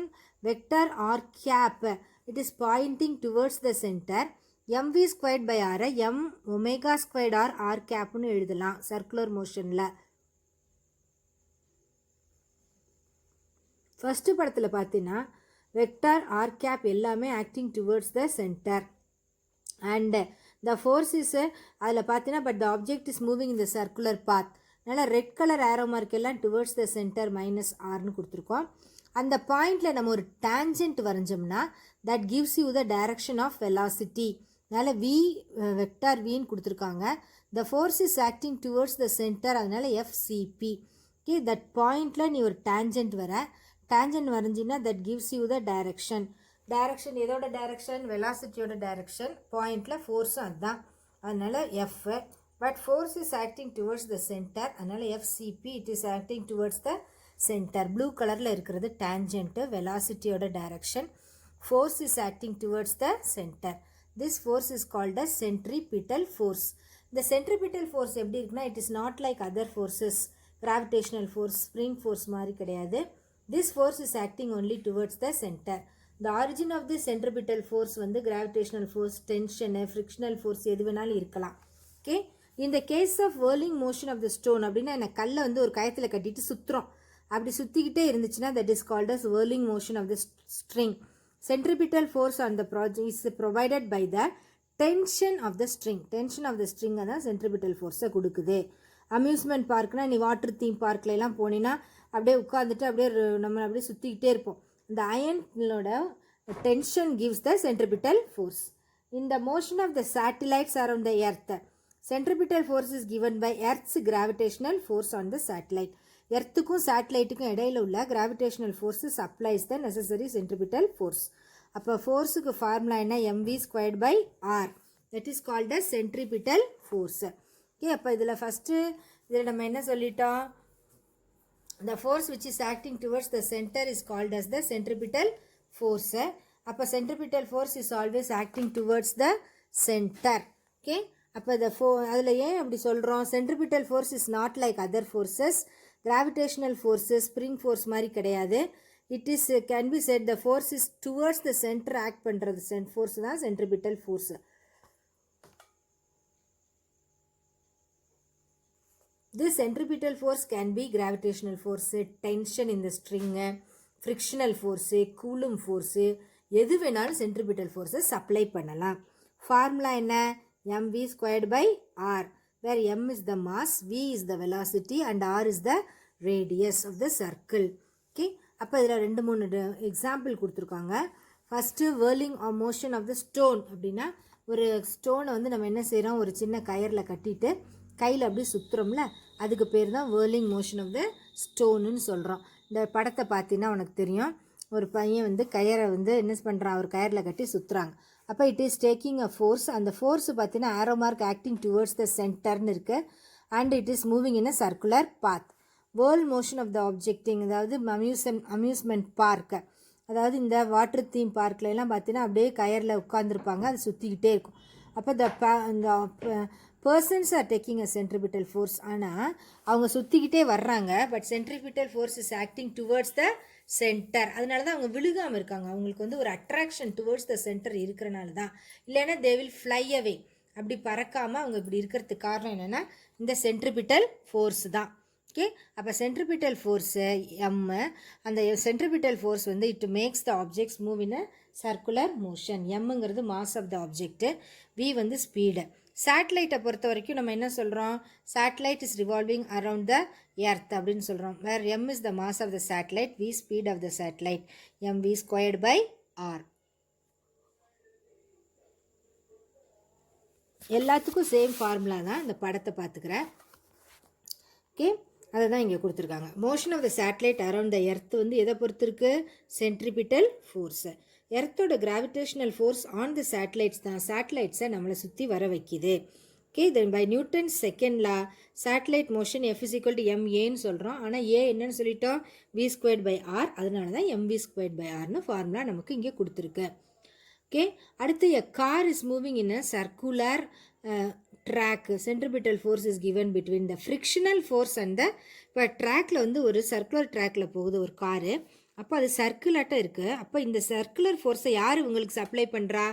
vector r cap it is pointing towards the center. mv squared by r m omega squared r capன்னு எழுதலாம் சர்க்குலர் மோஷனில். ஃபஸ்ட்டு படத்தில் பார்த்தீங்கன்னா வெக்டார் ஆர் கேப் எல்லாமே acting towards the centre and the force is அதில் பார்த்தீங்கன்னா but the object is moving in the circular path. அதனால் red colour arrow mark எல்லாம் towards the centre minus ஆர்னு கொடுத்துருக்கோம். அந்த பாயிண்டில் நம்ம ஒரு டேஞ்சன்ட் வரைஞ்சோம்னா that gives you the direction of velocity. அதனால் வி வெக்டார் வின்னு கொடுத்துருக்காங்க. The force is acting towards the centre, அதனால் எஃப்சிபி. ஓகே, தட் பாயிண்டில் நீ ஒரு டேஞ்சன்ட் வர, டேஞ்சன்ட் வரைஞ்சின்னா that gives you the direction. Direction எதோட டைரக்ஷன்? வெலாசிட்டியோட டைரக்ஷன். பாயிண்டில் ஃபோர்ஸும் அதுதான், அதனால் F. But force is acting towards the centre, அதனால் FCP it is acting towards the centre. Blue கலரில் இருக்கிறது டேஞ்சன்ட்டு, வெலாசிட்டியோட direction. Force is acting towards the centre. This force is called as centripetal force. இந்த centripetal force எப்படி இருக்குன்னா it is not like other forces. Gravitational force, spring force மாதிரி கிடையாது. This force is acting only towards the centre. The origin of this centripetal force வந்து gravitational force, tension, frictional force எது வேணாலும் இருக்கலாம். Okay, இந்த case of whirling motion of the stone அப்படின்னா என்ன, கல்லை வந்து ஒரு கயத்தில் கட்டிட்டு சுற்றுறோம். அப்படி சுற்றிக்கிட்டே இருந்துச்சுன்னா that is called as whirling motion of the string. Centripetal force on the project is provided by the tension of the string. Tension of the string தான் centripetal force கொடுக்குது. அம்யூஸ்மெண்ட் பார்க்னா நீ வாட்டர் தீம் பார்க்கில் எல்லாம் போனீங்கன்னா அப்படியே உட்காந்துட்டு அப்படியே நம்ம அப்படியே சுற்றிக்கிட்டே இருப்போம். இந்த அயனோட tension gives the centripetal force. In the motion of the satellites around the earth, centripetal force is given by earth's gravitational force on the satellite. எர்த்துக்கும் சேட்டலைட்டுக்கும் இடையில உள்ள gravitational force supplies the necessary centripetal force. அப்போ ஃபோர்ஸுக்கு formula என்ன? mv squared by r. that is called as centripetal force. Okay, அப்போ இதில் first இதில் நம்ம என்ன சொல்லிட்டோம்? The force which is acting towards the center is called as the centripetal force. அப்போ centripetal force is always acting towards the center. Okay, அப்போ அதில் ஏன் அப்படி சொல்கிறோம்? centripetal force is not like other forces. gravitational forces, spring force மாதிரி கிடையாது. It is can be said the force is towards the center act பண்ணுறது force தான் centripetal force. This centripetal force can be gravitational force, tension in the string, frictional force, coulomb force, எது வேணாலும் centripetal force supply பண்ணலாம். Formula என்ன? mv squared by r, where m is the mass, v is the velocity and r is the radius of the circle. Okay, அப்போ இதில் 2-3 example கொடுத்துருக்காங்க. First whirling motion of the stone அப்படின்னா ஒரு ஸ்டோனை வந்து நம்ம என்ன செய்கிறோம்? ஒரு சின்ன கயரில் கட்டிட்டு கையில் அப்படி சுற்றுறோம்ல, அதுக்கு பேர் தான் whirling motion of the stoneன்னு சொல்கிறோம். இந்த படத்தை பார்த்தீங்கன்னா உனக்கு தெரியும். ஒரு பையன் வந்து கயரை வந்து என்ன பண்ணுறான்? ஒரு கயரில் கட்டி சுற்றுறாங்க. அப்போ it is taking a force. அந்த ஃபோர்ஸ் பார்த்தீங்கன்னா arrow mark acting towards the சென்டர்னு இருக்குது and it is moving in a circular path. whirl motion of the objecting, அதாவது அம்யூஸ்மெண்ட் பார்க்கு, அதாவது இந்த வாட்டர் தீம் பார்க்கில் எல்லாம் பார்த்தீங்கன்னா அப்படியே கயரில் உட்காந்துருப்பாங்க, அது சுற்றிக்கிட்டே இருக்கும். அப்போ இந்த persons are taking a centripetal force. ஆனால் அவங்க சுற்றிக்கிட்டே வர்றாங்க, but centripetal force is acting towards the centre. அதனால தான் அவங்க விழுகாமல் இருக்காங்க. அவங்களுக்கு வந்து ஒரு அட்ராக்ஷன் டுவர்ட்ஸ் த சென்டர் இருக்கிறனால தான். இல்லைன்னா தே வில் ஃப்ளை அவே, அப்படி பறக்காமல் அவங்க இப்படி இருக்கிறதுக்கு காரணம் என்னென்னா இந்த சென்ட்ரிபிட்டல் ஃபோர்ஸ் தான். ஓகே, அப்போ சென்ட்ரிபிட்டல் ஃபோர்ஸு எம், அந்த சென்ட்ரிபிட்டல் ஃபோர்ஸ் வந்து it makes the objects move in a circular motion. எம்ங்கிறது mass of the object, V வந்து ஸ்பீடு. சேட்டலைட்டை பொறுத்த வரைக்கும் நம்ம என்ன சொல்கிறோம், satellite is revolving around the earth அப்படின்னு சொல்கிறோம். Where M is the mass of the satellite, V speed of the satellite, M V squared by R. எல்லாத்துக்கும் சேம் ஃபார்முலா தான், இந்த படத்தை பார்த்துக்கிறேன். ஓகே, அதை தான் இங்கே கொடுத்துருக்காங்க. Motion of the satellite around the earth வந்து எதை பொறுத்து இருக்கு, சென்ட்ரிபிட்டல் ஃபோர்ஸு. எர்த்தோட gravitational force on the satellites தான் சேட்டலைட்ஸை நம்மளை சுற்றி வர வைக்கிது. Okay, then by Newton's second law satellite motion F is equal to M ஏன்னு சொல்கிறோம். ஆனால் ஏ என்னன்னு சொல்லிட்டோம், வி ஸ்கொயர்ட் பை ஆர். அதனால தான் எம் வி ஸ்கொயர்ட் பை ஆர்னு ஃபார்முலா நமக்கு இங்கே கொடுத்துருக்கு. ஓகே, அடுத்து a car is moving in a circular track, centripetal force is given between the frictional force and the, இப்போ ட்ராக்ல வந்து ஒரு சர்க்குலர் ட்ராக்ல போகுது ஒரு காரு, அப்போ அது சர்க்குலாட்டாக இருக்குது. அப்போ இந்த சர்க்குலர் ஃபோர்ஸை யார் உங்களுக்கு சப்ளை பண்ணுறா,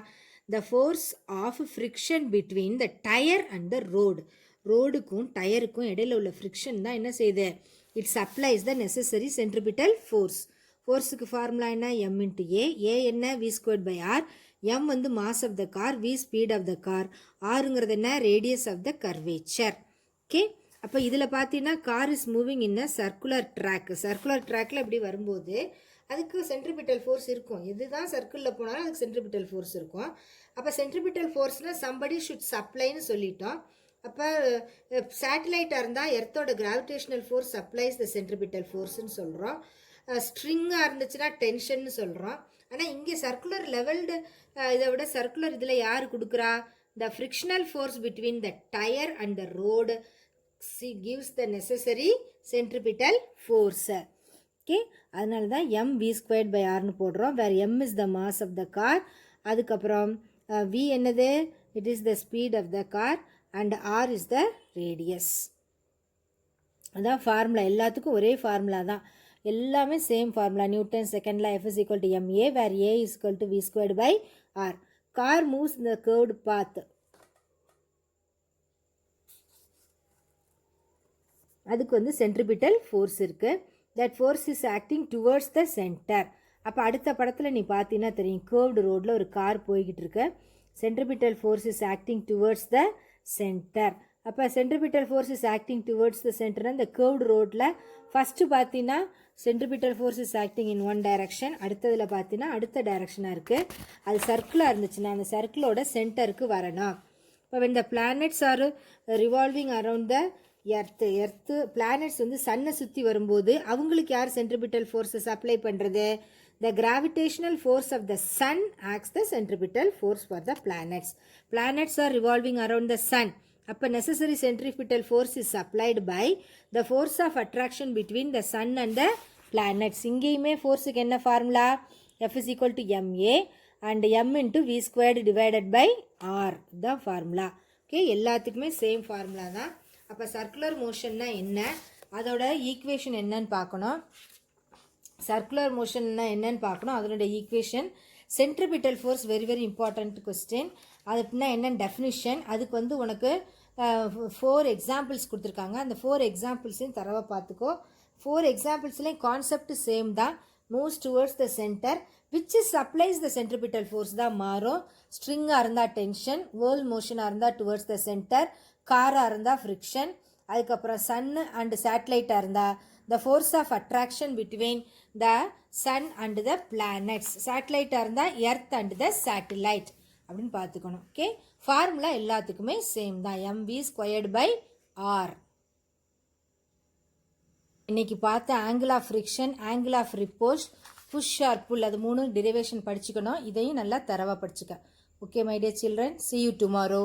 the force of friction between the tyre and the road. ரோடுக்கும் டயருக்கும் இடையில உள்ள ஃப்ரிக்ஷன் தான் என்ன செய்யுது, it supplies the necessary centripetal force. ஃபோர்ஸுக்கு ஃபார்முலா என்ன, எம் இன்ட்டு ஏ என்ன, V squared by R. M வந்து mass of the car, V speed of the car, ஆருங்கிறது என்ன, radius of the curvature. Okay, அப்போ இதில் பார்த்தீங்கன்னா car is moving in a circular track. Circular ட்ராக்ல இப்படி வரும்போது அதுக்கு சென்ட்ரிபிட்டல் ஃபோர்ஸ் இருக்கும். எதுதான் சர்க்கிளில் போனாலும் அதுக்கு சென்ட்ரிபிட்டல் ஃபோர்ஸ் இருக்கும். அப்போ சென்ட்ரிபிட்டல் ஃபோர்ஸ்னால் சம்படி ஷுட் சப்ளைன்னு சொல்லிட்டோம். அப்போ சேட்டலைட்டாக இருந்தால் எர்த்தோட gravitational force supplies the centripetal ஃபோர்ஸ்ன்னு சொல்கிறோம். ஸ்ட்ரிங்காக இருந்துச்சுன்னா டென்ஷன்னு சொல்கிறோம். ஆனால் இங்கே சர்க்குலர் லெவல்டு, இதை விட சர்க்குலர் இதில் யார் கொடுக்குறா, the frictional force between the tyre and the road gives the necessary centripetal force. Okay, அதனால தான் எம் வி ஸ்கொயர்ட் பை ஆர்னு போடுறோம். Where M is the mass of the car, அதுக்கப்புறம் வி என்னது, it is the speed of the car, and R is the radius. அதான் formula, எல்லாத்துக்கும் ஒரே formula தான், எல்லாமே same formula. Newton second law F is equal to M A, where A is equal to v squared by R. Car moves இந்த curved path, அதுக்கு வந்து centripetal force இருக்குது. That force is acting towards the centre. அப்போ அடுத்த படத்தில் நீ பார்த்தீங்கன்னா தெரியும், கர்வ்டு ரோடில் ஒரு கார் போய்கிட்டு இருக்கு. Centripetal force is acting towards the centre. அப்போ centripetal force is acting towards the சென்டர்னா இந்த கர்வ்டு ரோட்டில் ஃபஸ்ட்டு பார்த்தீங்கன்னா centripetal force is acting in one direction, அடுத்ததில் பார்த்தீங்கன்னா அடுத்த டைரக்ஷனாக இருக்குது. அது சர்க்கிளாக இருந்துச்சுன்னா அந்த சர்க்கிளோட சென்டருக்கு வரணும். இப்போ when the planets are revolving around the earth planets வந்து சன்னை சுற்றி வரும்போது அவங்களுக்கு யார் சென்ட்ரிபிட்டல் ஃபோர்ஸை சப்ளை பண்ணுறது, the gravitational force of the sun acts the centripetal force for the planets. Planets are revolving around the sun, அப்போ necessary centripetal force is supplied by the force of attraction between the sun and the planets. இங்கேயுமே ஃபோர்ஸுக்கு என்ன formula, F is equal to MA and M into V squared divided by R தான் formula. Okay, எல்லாத்துக்குமே same formula தான். அப்போ circular மோஷன்னா என்ன, அதோட equation என்னன்னு பார்க்கணும். சர்க்குலர் மோஷன்னா என்னன்னு பார்க்கணும், அதனோட equation. Centripetal force very very important question. அது அப்படின்னா என்னென்னு டெஃபினிஷன். அதுக்கு வந்து உனக்கு 4 எக்ஸாம்பிள்ஸ் கொடுத்துருக்காங்க. அந்த 4 எக்ஸாம்பிள்ஸையும் தரவை பார்த்துக்கோ. 4 எக்ஸாம்பிள்ஸ்லேயும் கான்செப்ட் சேம் தான். Moves towards the centre which supplies the centripetal force தான் மாறும். ஸ்ட்ரிங்காக இருந்தால் டென்ஷன், வேர்ல்ட் மோஷனாக இருந்தால் டுவர்ட்ஸ் த சென்டர், காராக இருந்தால் ஃப்ரிக்ஷன், அதுக்கப்புறம் சன்னு அண்டு சேட்டலைட்டாக இருந்தால் the force of attraction between the sun and the planets, சேட்டலைட்டாக இருந்தால் எர்த் அண்டு த சேட்டலைட் அப்படின்னு பார்த்துக்கணும். ஓகே, ஃபார்முலா எல்லாத்துக்குமே சேம் தான், எம்வி ஸ்கொயர்டு பை ஆர். இன்னைக்கு பார்த்த angle of friction, angle of repose, push or pull, அது 3 டெரிவேஷன் படிச்சுக்கணும். இதையும் நல்லா தரவாக படிச்சுக்க. Okay my dear children, see you tomorrow.